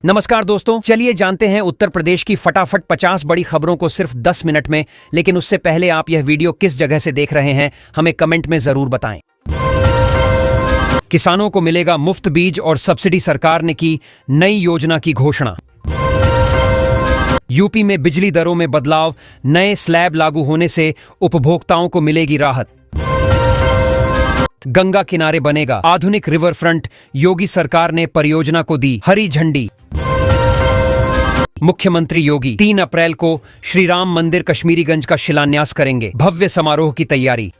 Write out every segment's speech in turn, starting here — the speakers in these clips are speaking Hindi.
नमस्कार दोस्तों, चलिए जानते हैं उत्तर प्रदेश की फटाफट 50 बड़ी खबरों को सिर्फ 10 मिनट में। लेकिन उससे पहले आप यह वीडियो किस जगह से देख रहे हैं हमें कमेंट में जरूर बताएं। किसानों को मिलेगा मुफ्त बीज और सब्सिडी, सरकार ने की नई योजना की घोषणा। यूपी में बिजली दरों में बदलाव, नए स्लैब लागू होने से उपभोक्ताओं को मिलेगी राहत। गंगा किनारे बनेगा आधुनिक रिवर फ्रंट, योगी सरकार ने परियोजना को दी हरी झंडी। मुख्यमंत्री योगी 3 अप्रैल को श्री राम मंदिर कश्मीरीगंज का शिलान्यास करेंगे, भव्य समारोह की तैयारी।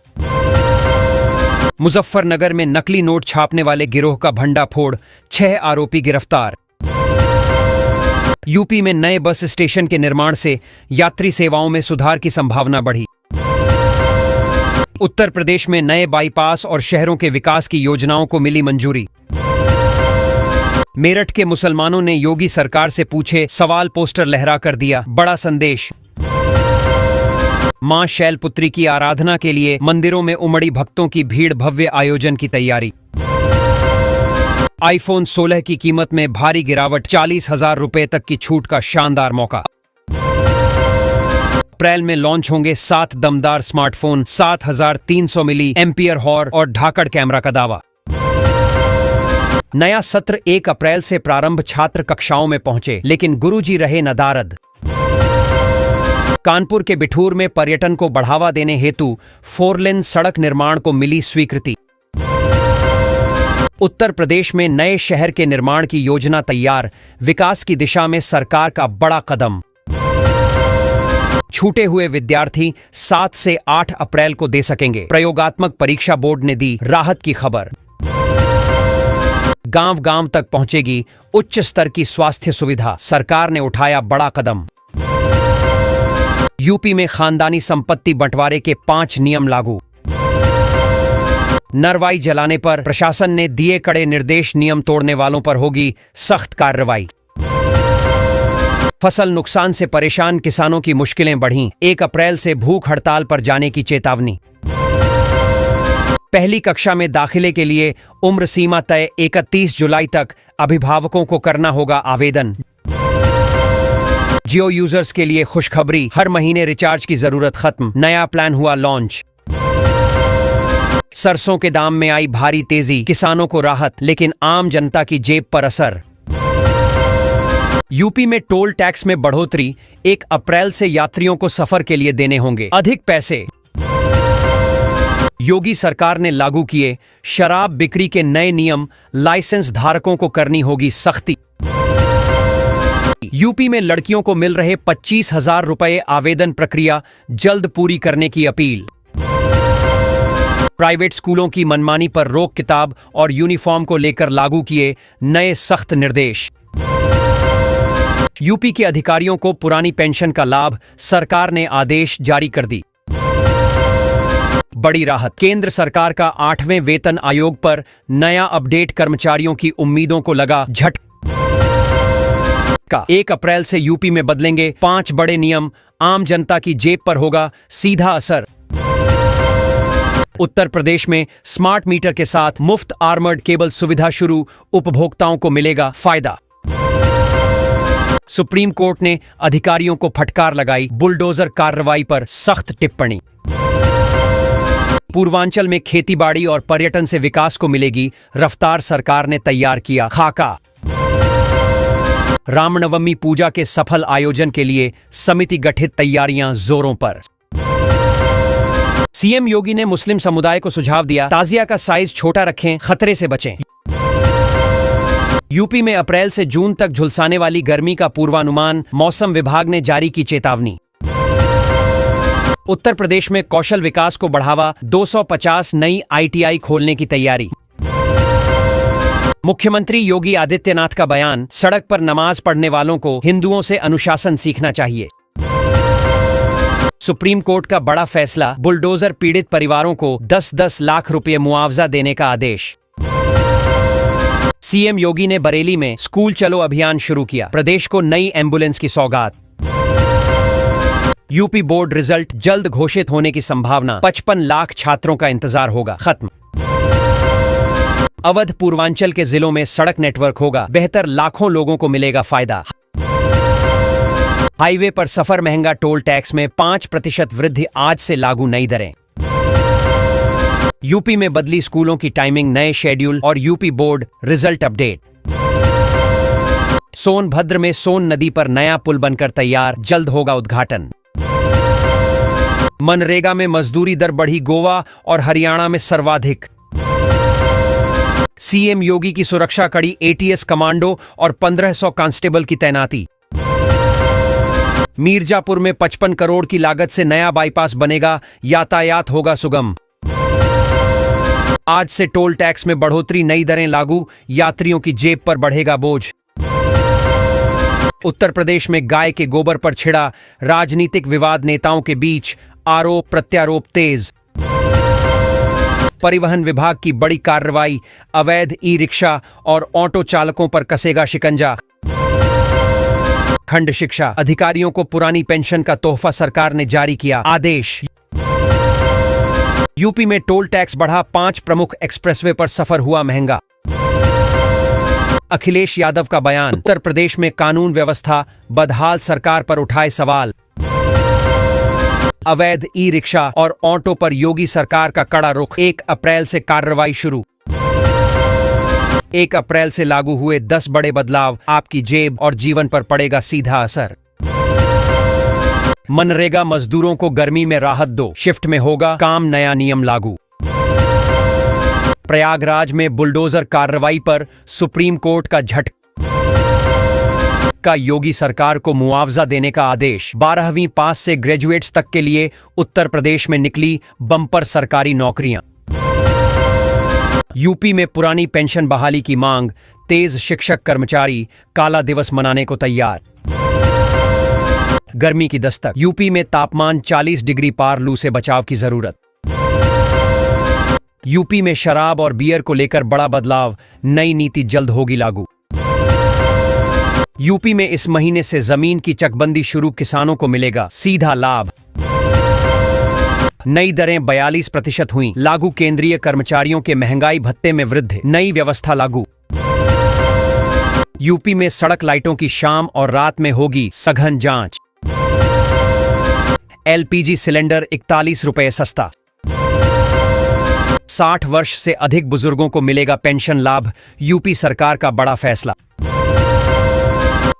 मुजफ्फरनगर में नकली नोट छापने वाले गिरोह का भंडाफोड़, 6 आरोपी गिरफ्तार। यूपी में नए बस स्टेशन के निर्माण से यात्री सेवाओं में सुधार की संभावना बढ़ी। उत्तर प्रदेश में नए बाईपास और शहरों के विकास की योजनाओं को मिली मंजूरी। मेरठ के मुसलमानों ने योगी सरकार से पूछे सवाल, पोस्टर लहराकर दिया बड़ा संदेश। मां शैलपुत्री की आराधना के लिए मंदिरों में उमड़ी भक्तों की भीड़, भव्य आयोजन की तैयारी। आईफोन 16 की कीमत में भारी गिरावट, 40,000 रुपए तक की छूट का शानदार मौका। अप्रैल में लॉन्च होंगे 7 दमदार स्मार्टफोन, 7300 मिली एम्पियर हॉर और ढाकड़ कैमरा का दावा। नया सत्र 1 अप्रैल से प्रारंभ, छात्र कक्षाओं में पहुंचे लेकिन गुरुजी रहे नदारद। कानपुर के बिठूर में पर्यटन को बढ़ावा देने हेतु 4 लेन सड़क निर्माण को मिली स्वीकृति। उत्तर प्रदेश में नए शहर के निर्माण की योजना तैयार, विकास की दिशा में सरकार का बड़ा कदम। छूटे हुए विद्यार्थी 7 से 8 अप्रैल को दे सकेंगे, प्रयोगात्मक परीक्षा बोर्ड ने दी राहत की खबर। गांव गांव तक पहुंचेगी उच्च स्तर की स्वास्थ्य सुविधा, सरकार ने उठाया बड़ा कदम। यूपी में खानदानी संपत्ति बंटवारे के 5 नियम लागू। नरवाई जलाने पर प्रशासन ने दिए कड़े निर्देश, नियम तोड़ने वालों पर होगी सख्त कार्रवाई। फसल नुकसान से परेशान किसानों की मुश्किलें बढ़ीं, 1 अप्रैल से भूख हड़ताल पर जाने की चेतावनी। पहली कक्षा में दाखिले के लिए उम्र सीमा तय, 31 जुलाई तक अभिभावकों को करना होगा आवेदन। जियो यूजर्स के लिए खुशखबरी, हर महीने रिचार्ज की जरूरत खत्म, नया प्लान हुआ लॉन्च। सरसों के दाम में आई भारी तेजी, किसानों को राहत लेकिन आम जनता की जेब पर असर। यूपी में टोल टैक्स में बढ़ोतरी, 1 अप्रैल से यात्रियों को सफर के लिए देने होंगे अधिक पैसे। योगी सरकार ने लागू किए शराब बिक्री के नए नियम, लाइसेंस धारकों को करनी होगी सख्ती। यूपी में लड़कियों को मिल रहे 25,000 रुपए, आवेदन प्रक्रिया जल्द पूरी करने की अपील। प्राइवेट स्कूलों की मनमानी पर रोक, किताब और यूनिफॉर्म को लेकर लागू किए नए सख्त निर्देश। यूपी के अधिकारियों को पुरानी पेंशन का लाभ, सरकार ने आदेश जारी कर दी। बड़ी राहत, केंद्र सरकार का 8वें वेतन आयोग पर नया अपडेट, कर्मचारियों की उम्मीदों को लगा झटका। 1 अप्रैल से यूपी में बदलेंगे 5 बड़े नियम, आम जनता की जेब पर होगा सीधा असर। उत्तर प्रदेश में स्मार्ट मीटर के साथ मुफ्त आर्मर्ड केबल सुविधा शुरू, उपभोक्ताओं को मिलेगा फायदा। सुप्रीम कोर्ट ने अधिकारियों को फटकार लगाई, बुलडोजर कार्रवाई पर सख्त टिप्पणी। पूर्वांचल में खेतीबाड़ी और पर्यटन से विकास को मिलेगी रफ्तार, सरकार ने तैयार किया खाका। रामनवमी पूजा के सफल आयोजन के लिए समिति गठित, तैयारियां जोरों पर। सीएम योगी ने मुस्लिम समुदाय को सुझाव दिया, ताजिया का साइज छोटा रखें, खतरे से बचें। यूपी में अप्रैल से जून तक झुलसाने वाली गर्मी का पूर्वानुमान, मौसम विभाग ने जारी की चेतावनी। उत्तर प्रदेश में कौशल विकास को बढ़ावा, 250 नई आईटीआई खोलने की तैयारी। मुख्यमंत्री योगी आदित्यनाथ का बयान, सड़क पर नमाज पढ़ने वालों को हिंदुओं से अनुशासन सीखना चाहिए। सुप्रीम कोर्ट का बड़ा फैसला, बुलडोजर पीड़ित परिवारों को 10-10 लाख रुपए मुआवजा देने का आदेश। सीएम योगी ने बरेली में स्कूल चलो अभियान शुरू किया, प्रदेश को नई एम्बुलेंस की सौगात। यूपी बोर्ड रिजल्ट जल्द घोषित होने की संभावना, 55 लाख छात्रों का इंतजार होगा खत्म। अवध पूर्वांचल के जिलों में सड़क नेटवर्क होगा बेहतर, लाखों लोगों को मिलेगा फायदा। हाईवे पर सफर महंगा, टोल टैक्स में 5% वृद्धि, आज से लागू नई दरें। यूपी में बदली स्कूलों की टाइमिंग, नए शेड्यूल और UP board result update. Sonbhadra में सोन नदी पर नया पुल बनकर तैयार, जल्द होगा उद्घाटन। मनरेगा में मजदूरी दर बढ़ी, गोवा और हरियाणा में सर्वाधिक। सीएम योगी की सुरक्षा कड़ी, एटीएस कमांडो और 1500 कांस्टेबल की तैनाती। मीरजापुर में 55 करोड़ की लागत से नया बाईपास बनेगा, यातायात होगा सुगम। आज से टोल टैक्स में बढ़ोतरी, नई दरें लागू, यात्रियों की जेब पर बढ़ेगा बोझ। उत्तर प्रदेश में गाय के गोबर पर छिड़ा राजनीतिक विवाद, नेताओं के बीच आरोप प्रत्यारोप तेज। परिवहन विभाग की बड़ी कार्रवाई, अवैध ई रिक्शा और ऑटो चालकों पर कसेगा शिकंजा। खंड शिक्षा अधिकारियों को पुरानी पेंशन का तोहफा, सरकार ने जारी किया आदेश। यूपी में टोल टैक्स बढ़ा, 5 प्रमुख एक्सप्रेसवे पर सफर हुआ महंगा। अखिलेश यादव का बयान, उत्तर प्रदेश में कानून व्यवस्था बदहाल, सरकार पर उठाए सवाल। अवैध ई रिक्शा और ऑटो पर योगी सरकार का कड़ा रुख, 1 अप्रैल से कार्रवाई शुरू। 1 अप्रैल से लागू हुए 10 बड़े बदलाव, आपकी जेब और जीवन पर पड़ेगा सीधा असर। मनरेगा मजदूरों को गर्मी में राहत दो, शिफ्ट में होगा काम, नया नियम लागू। प्रयागराज में बुलडोजर कार्रवाई पर सुप्रीम कोर्ट का झटका, योगी सरकार को मुआवजा देने का आदेश। 12वीं पास से ग्रेजुएट्स तक के लिए उत्तर प्रदेश में निकली बम्पर सरकारी नौकरियां। यूपी में पुरानी पेंशन बहाली की मांग, तेज, शिक्षक कर्मचारी काला दिवस मनाने को तैयार। गर्मी की दस्तक, यूपी में तापमान 40 डिग्री पार, लू से बचाव की जरूरत। यूपी में शराब और बियर को लेकर बड़ा बदलाव, नई नीति जल्द होगी लागू। यूपी में इस महीने से जमीन की चकबंदी शुरू, किसानों को मिलेगा सीधा लाभ। नई दरें 42% हुई लागू, केंद्रीय कर्मचारियों के महंगाई भत्ते में वृद्धि, नई व्यवस्था लागू। यूपी में सड़क लाइटों की शाम और रात में होगी सघन जांच। एलपीजी सिलेंडर 41 रुपए सस्ता। 60 वर्ष से अधिक बुजुर्गों को मिलेगा पेंशन लाभ, यूपी सरकार का बड़ा फैसला।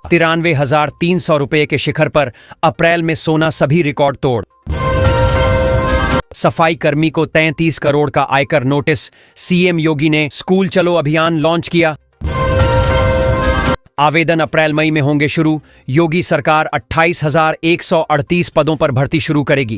93,300 रुपए के शिखर पर अप्रैल में सोना, सभी रिकॉर्ड तोड़। सफाई कर्मी को 33 करोड़ का आयकर नोटिस, सीएम योगी ने स्कूल चलो अभियान लॉन्च किया। आवेदन अप्रैल मई में होंगे शुरू, योगी सरकार 28,138 पदों पर भर्ती शुरू करेगी।